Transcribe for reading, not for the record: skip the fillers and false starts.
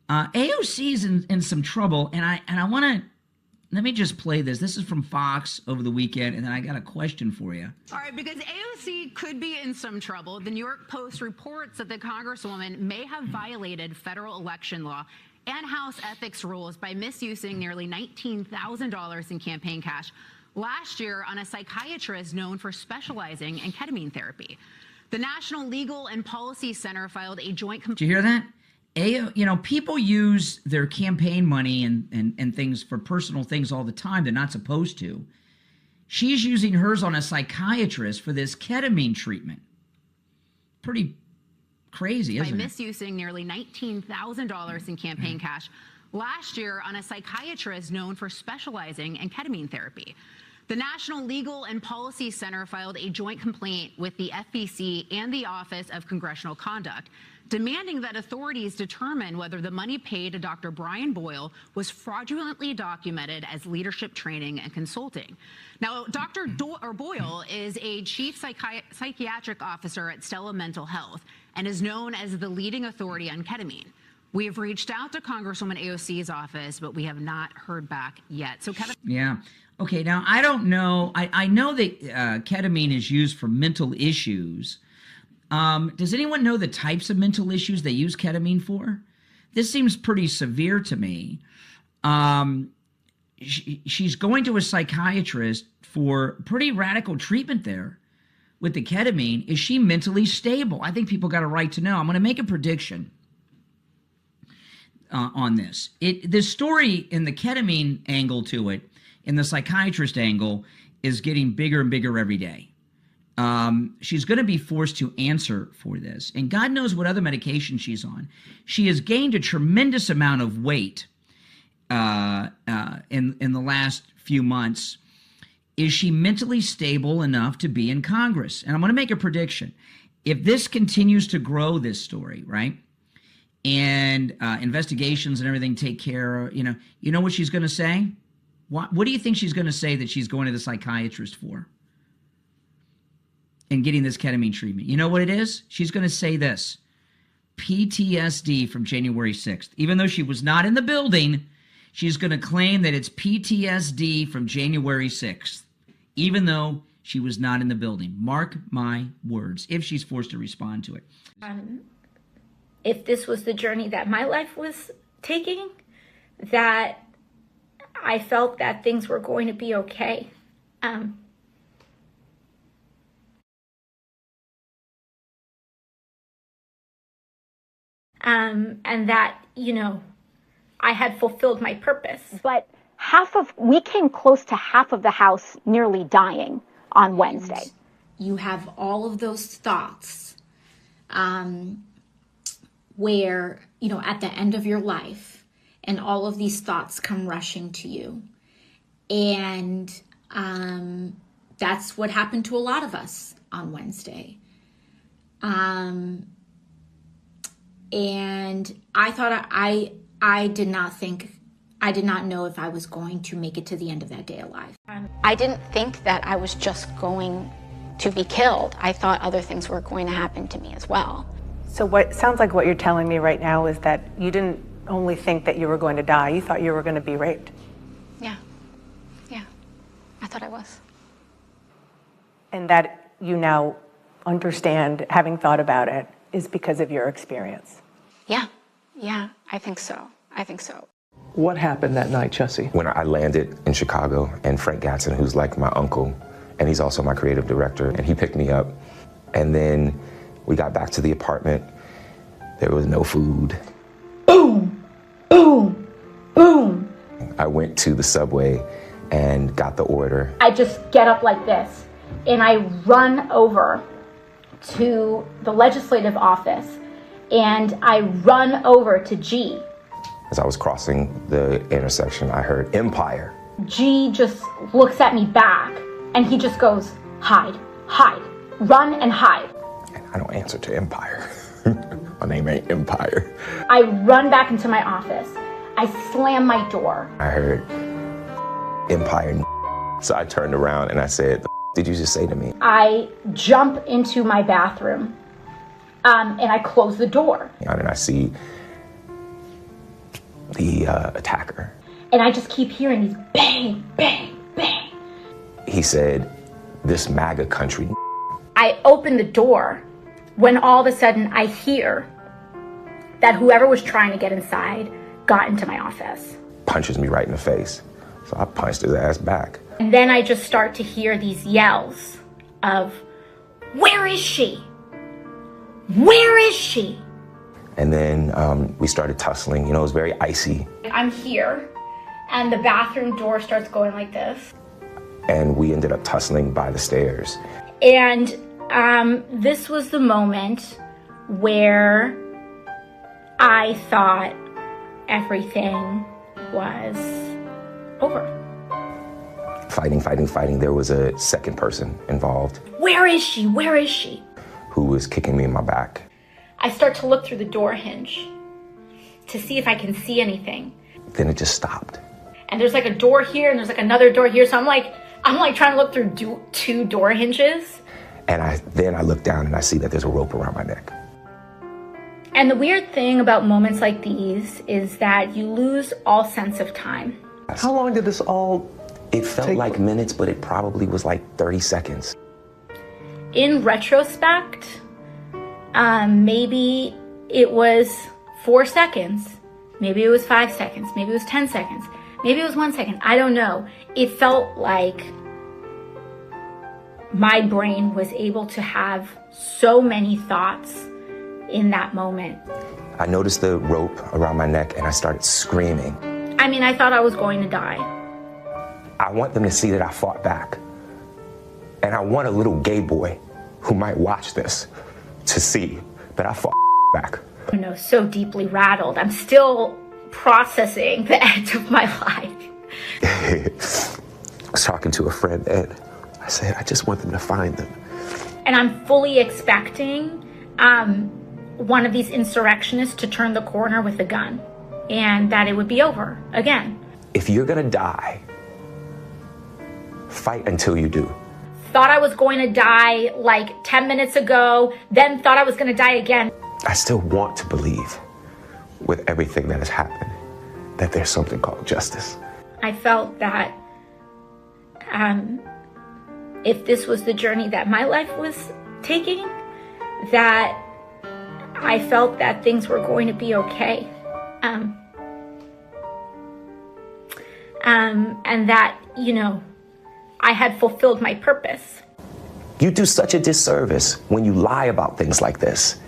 AOC is in some trouble, and I want to, let me just play this. This is from Fox over the weekend, and then I got a question for you. All right, because AOC could be in some trouble. The New York Post reports that the Congresswoman may have violated federal election law and House ethics rules by misusing nearly $19,000 in campaign cash last year on a psychiatrist known for specializing in ketamine therapy. The National Legal and Policy Center filed a joint complaint. Did you hear that? People use their campaign money and things for personal things all the time they're not supposed to. She's using hers on a psychiatrist for this ketamine treatment. Pretty crazy, isn't it? By misusing nearly $19,000 in campaign cash last year on a psychiatrist known for specializing in ketamine therapy. The National Legal and Policy Center filed a joint complaint with the FEC and the Office of Congressional Conduct, demanding that authorities determine whether the money paid to Dr. Brian Boyle was fraudulently documented as leadership training and consulting. Now, Dr. Boyle is a chief psychiatric officer at Stella Mental Health and is known as the leading authority on ketamine. We have reached out to Congresswoman AOC's office, but we have not heard back yet. So, Kevin. Yeah. Okay. Now, I don't know. I know that ketamine is used for mental issues. Does anyone know the types of mental issues they use ketamine for? This seems pretty severe to me. She's going to a psychiatrist for pretty radical treatment there with the ketamine. Is she mentally stable? I think people got a right to know. I'm going to make a prediction on this. This story in the ketamine angle to it, in the psychiatrist angle, is getting bigger and bigger every day. She's going to be forced to answer for this. And God knows what other medication she's on. She has gained a tremendous amount of weight in the last few months. Is she mentally stable enough to be in Congress? And I'm going to make a prediction. If this continues to grow, this story, right, and investigations and everything take care of, you know what she's going to say? What do you think she's going to say that she's going to the psychiatrist for? And getting this ketamine treatment. You know what it is? She's going to say this: PTSD from January 6th. Even though she was not in the building, she's going to claim that it's PTSD from January 6th, even though she was not in the building. Mark my words, if she's forced to respond to it. If this was the journey that my life was taking, that I felt that things were going to be okay. And that, I had fulfilled my purpose. But we came close to half of the house nearly dying on Wednesday. And you have all of those thoughts where, at the end of your life, and all of these thoughts come rushing to you. And that's what happened to a lot of us on Wednesday. And I thought I did not know if I was going to make it to the end of that day alive. I didn't think that I was just going to be killed. I thought other things were going to happen to me as well. So what sounds like what you're telling me right now is that you didn't only think that you were going to die, you thought you were going to be raped. Yeah. I thought I was. And that you now understand, having thought about it, is because of your experience. Yeah, I think so. What happened that night, Jussie? When I landed in Chicago, and Frank Gatson, who's like my uncle, and he's also my creative director, and he picked me up. And then we got back to the apartment. There was no food. Boom, boom, boom. I went to the subway and got the order. I just get up like this, and I run over to the legislative office, and I run over to G. As I was crossing the intersection, I heard Empire. G just looks at me back, and he just goes, hide, run and hide. And I don't answer to Empire. My name ain't Empire. I run back into my office. I slam my door. I heard Empire. So I turned around and I said, "The did you just say to me?" I jump into my bathroom, and I close the door. And I see the attacker. And I just keep hearing these bang, bang, bang. He said, "This MAGA country." I open the door when all of a sudden I hear that whoever was trying to get inside got into my office. Punches me right in the face. So I punched his ass back. And then I just start to hear these yells of, "Where is she? Where is she?" And then we started tussling. You know, it was very icy. I'm here, and the bathroom door starts going like this. And we ended up tussling by the stairs. And this was the moment where I thought everything was over. Fighting. There was a second person involved. Where is she? Where is she? Who was kicking me in my back. I start to look through the door hinge to see if I can see anything. Then it just stopped. And there's like a door here and there's like another door here. So I'm like trying to look through two door hinges. And I look down and I see that there's a rope around my neck. And the weird thing about moments like these is that you lose all sense of time. How long did this all It felt like minutes, but it probably was like 30 seconds. In retrospect, maybe it was 4 seconds. Maybe it was 5 seconds. Maybe it was 10 seconds. Maybe it was 1 second. I don't know. It felt like my brain was able to have so many thoughts in that moment. I noticed the rope around my neck and I started screaming. I mean, I thought I was going to die. I want them to see that I fought back. And I want a little gay boy who might watch this to see that I fought back. You know, so deeply rattled. I'm still processing the end of my life. I was talking to a friend and I said, I just want them to find them. And I'm fully expecting one of these insurrectionists to turn the corner with a gun and that it would be over again. If you're gonna die, fight until you do. Thought I was going to die like 10 minutes ago, then thought I was going to die again. I still want to believe, with everything that has happened, that there's something called justice. I felt that if this was the journey that my life was taking, that I felt that things were going to be okay. And that, you know, I had fulfilled my purpose. You do such a disservice when you lie about things like this.